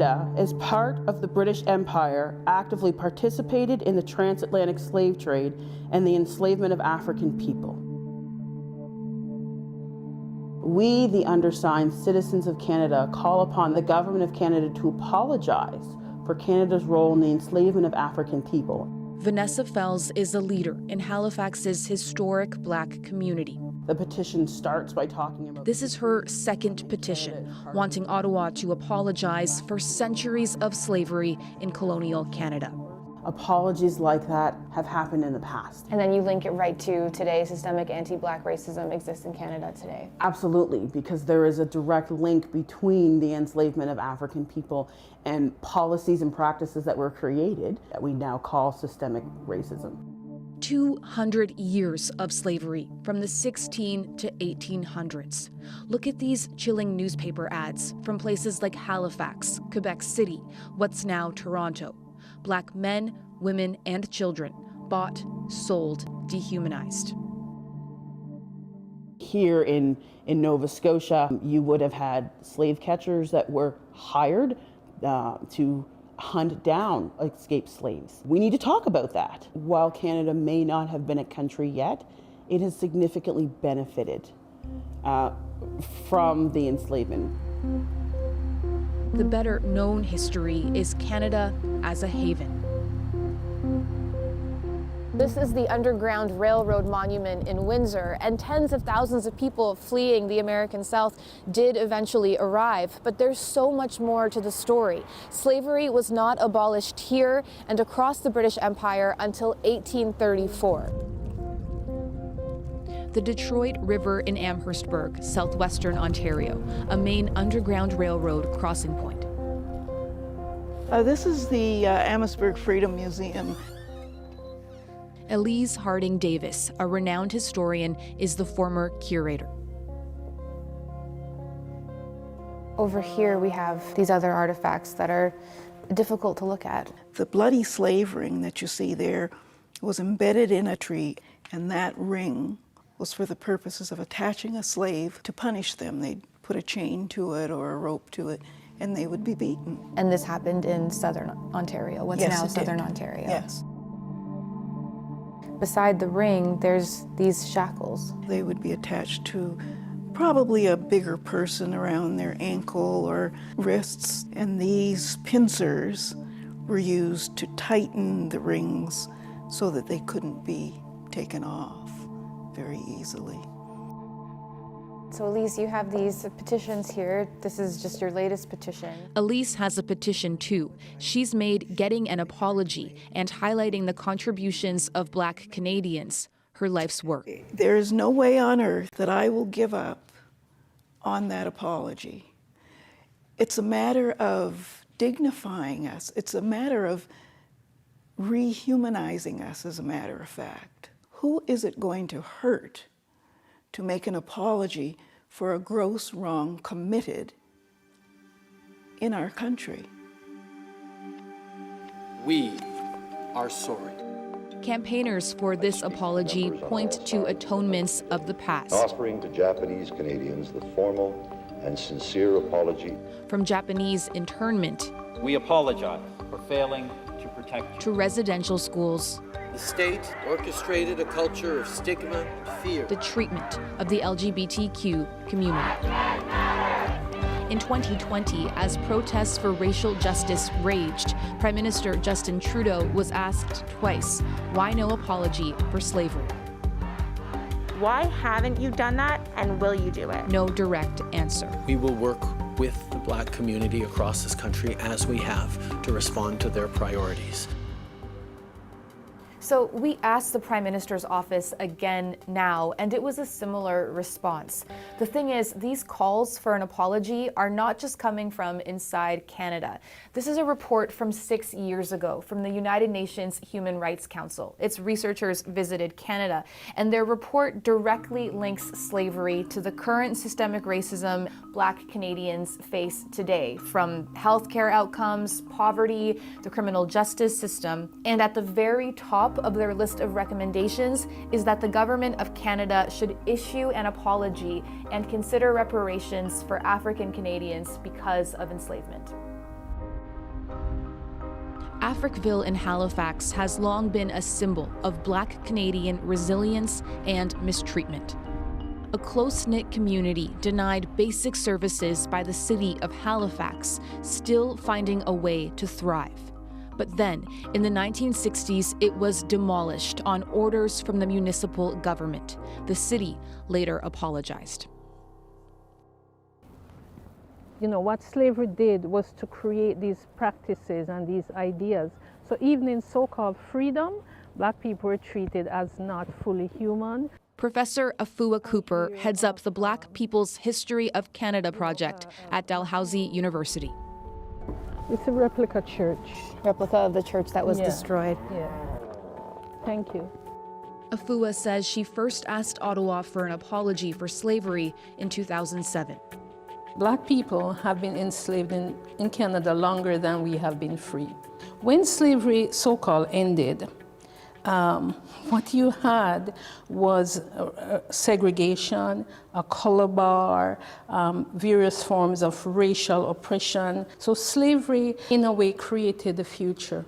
Canada, as part of the British Empire, actively participated in the transatlantic slave trade and the enslavement of African people. We, the undersigned citizens of Canada, call upon the Government of Canada to apologize for Canada's role in the enslavement of African people. Vanessa Fells is a leader in Halifax's historic Black community. The petition starts by talking about... This is her second petition, wanting Ottawa to apologize for centuries of slavery in colonial Canada. Apologies like that have happened in the past. And then you link it right to today, systemic anti-Black racism exists in Canada today. Absolutely, because there is a direct link between the enslavement of African people and policies and practices that were created that we now call systemic racism. 200 years of slavery from the 16 to 1800s. Look at these chilling newspaper ads from places like Halifax, Quebec City, what's now Toronto. Black men, women, and children bought, sold, dehumanized. Here in Nova Scotia, you would have had slave catchers that were hired to hunt down escaped slaves. We need to talk about that. While Canada may not have been a country yet, it has significantly benefited from the enslavement. The better known history is Canada as a haven. This is the Underground Railroad Monument in Windsor, and tens of thousands of people fleeing the American South did eventually arrive. But there's so much more to the story. Slavery was not abolished here and across the British Empire until 1834. The Detroit River in Amherstburg, southwestern Ontario, a main underground railroad crossing point. This is the Amherstburg Freedom Museum. Elise Harding Davis, a renowned historian, is the former curator. Over here we have these other artifacts that are difficult to look at. The bloody slave ring that you see there was embedded in a tree, and that ring was for the purposes of attaching a slave to punish them. They'd put a chain to it or a rope to it, and they would be beaten. And this happened in southern Ontario, what's now southern Ontario. Yes. Beside the ring, there's these shackles. They would be attached to probably a bigger person around their ankle or wrists, and these pincers were used to tighten the rings so that they couldn't be taken off very easily. So Elise, you have these petitions here. This is just your latest petition. Elise has a petition too. She's made getting an apology and highlighting the contributions of Black Canadians her life's work. There is no way on earth that I will give up on that apology. It's a matter of dignifying us. It's a matter of rehumanizing us, as a matter of fact. Who is it going to hurt to make an apology for a gross wrong committed in our country? We are sorry. Campaigners for this apology point to atonements of the past. Offering to Japanese Canadians the formal and sincere apology. From Japanese internment. We apologize for failing to protect you. To residential schools. The state orchestrated a culture of stigma and fear. The treatment of the LGBTQ community. In 2020, as protests for racial justice raged, Prime Minister Justin Trudeau was asked twice, why no apology for slavery? Why haven't you done that, and will you do it? No direct answer. We will work with the Black community across this country, as we have, to respond to their priorities. So we asked the Prime Minister's office again now, and it was a similar response. The thing is, these calls for an apology are not just coming from inside Canada. This is a report from 6 years ago from the United Nations Human Rights Council. Its researchers visited Canada, and their report directly links slavery to the current systemic racism Black Canadians face today, from healthcare outcomes, poverty, the criminal justice system, and at the very top of their list of recommendations is that the Government of Canada should issue an apology and consider reparations for African Canadians because of enslavement. Africville in Halifax has long been a symbol of Black Canadian resilience and mistreatment. A close-knit community denied basic services by the city of Halifax, still finding a way to thrive. But then, in the 1960s, it was demolished on orders from the municipal government. The city later apologized. You know, what slavery did was to create these practices and these ideas. So even in so-called freedom, Black people were treated as not fully human. Professor Afua Cooper heads up the Black People's History of Canada project at Dalhousie University. It's a replica church. Replica of the church that was destroyed. Yeah. Thank you. Afua says she first asked Ottawa for an apology for slavery in 2007. Black people have been enslaved in Canada longer than we have been free. When slavery so-called ended, what you had was segregation, a color bar, various forms of racial oppression. So slavery, in a way, created the future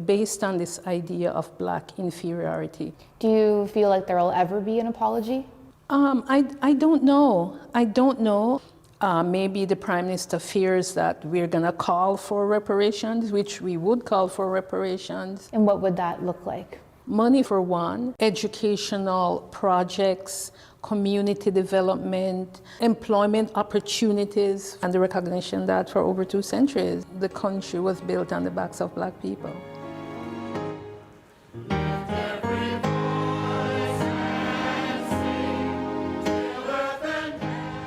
based on this idea of Black inferiority. Do you feel like there will ever be an apology? I don't know. I don't know. Maybe the Prime Minister fears that we're going to call for reparations, which we would call for reparations. And what would that look like? Money for one, educational projects, community development, employment opportunities, and the recognition that for over 2 centuries, the country was built on the backs of Black people.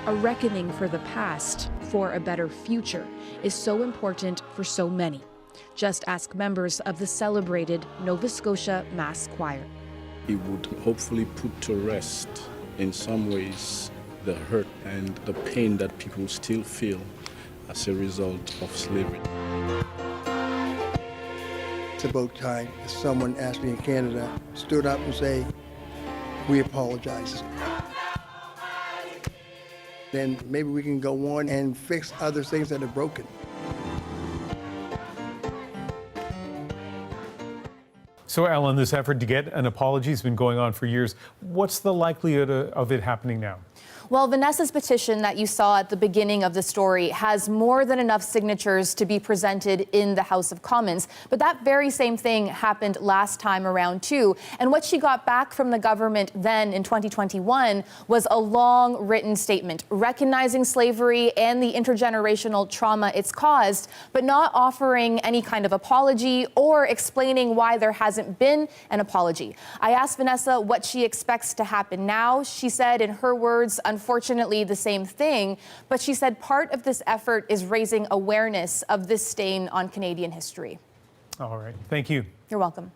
A reckoning for the past, for a better future, is so important for so many. Just ask members of the celebrated Nova Scotia Mass Choir. It would hopefully put to rest, in some ways, the hurt and the pain that people still feel as a result of slavery. It's about time someone actually in Canada stood up and say, we apologize. Then maybe we can go on and fix other things that are broken. So, Ellen, this effort to get an apology has been going on for years. What's the likelihood of it happening now? Well, Vanessa's petition that you saw at the beginning of the story has more than enough signatures to be presented in the House of Commons. But that very same thing happened last time around, too. And what she got back from the government then in 2021 was a long written statement recognizing slavery and the intergenerational trauma it's caused, but not offering any kind of apology or explaining why there hasn't been an apology. I asked Vanessa what she expects to happen now. She said, in her words, unfortunately the same thing, but she said part of this effort is raising awareness of this stain on Canadian history. All right. Thank you. You're welcome.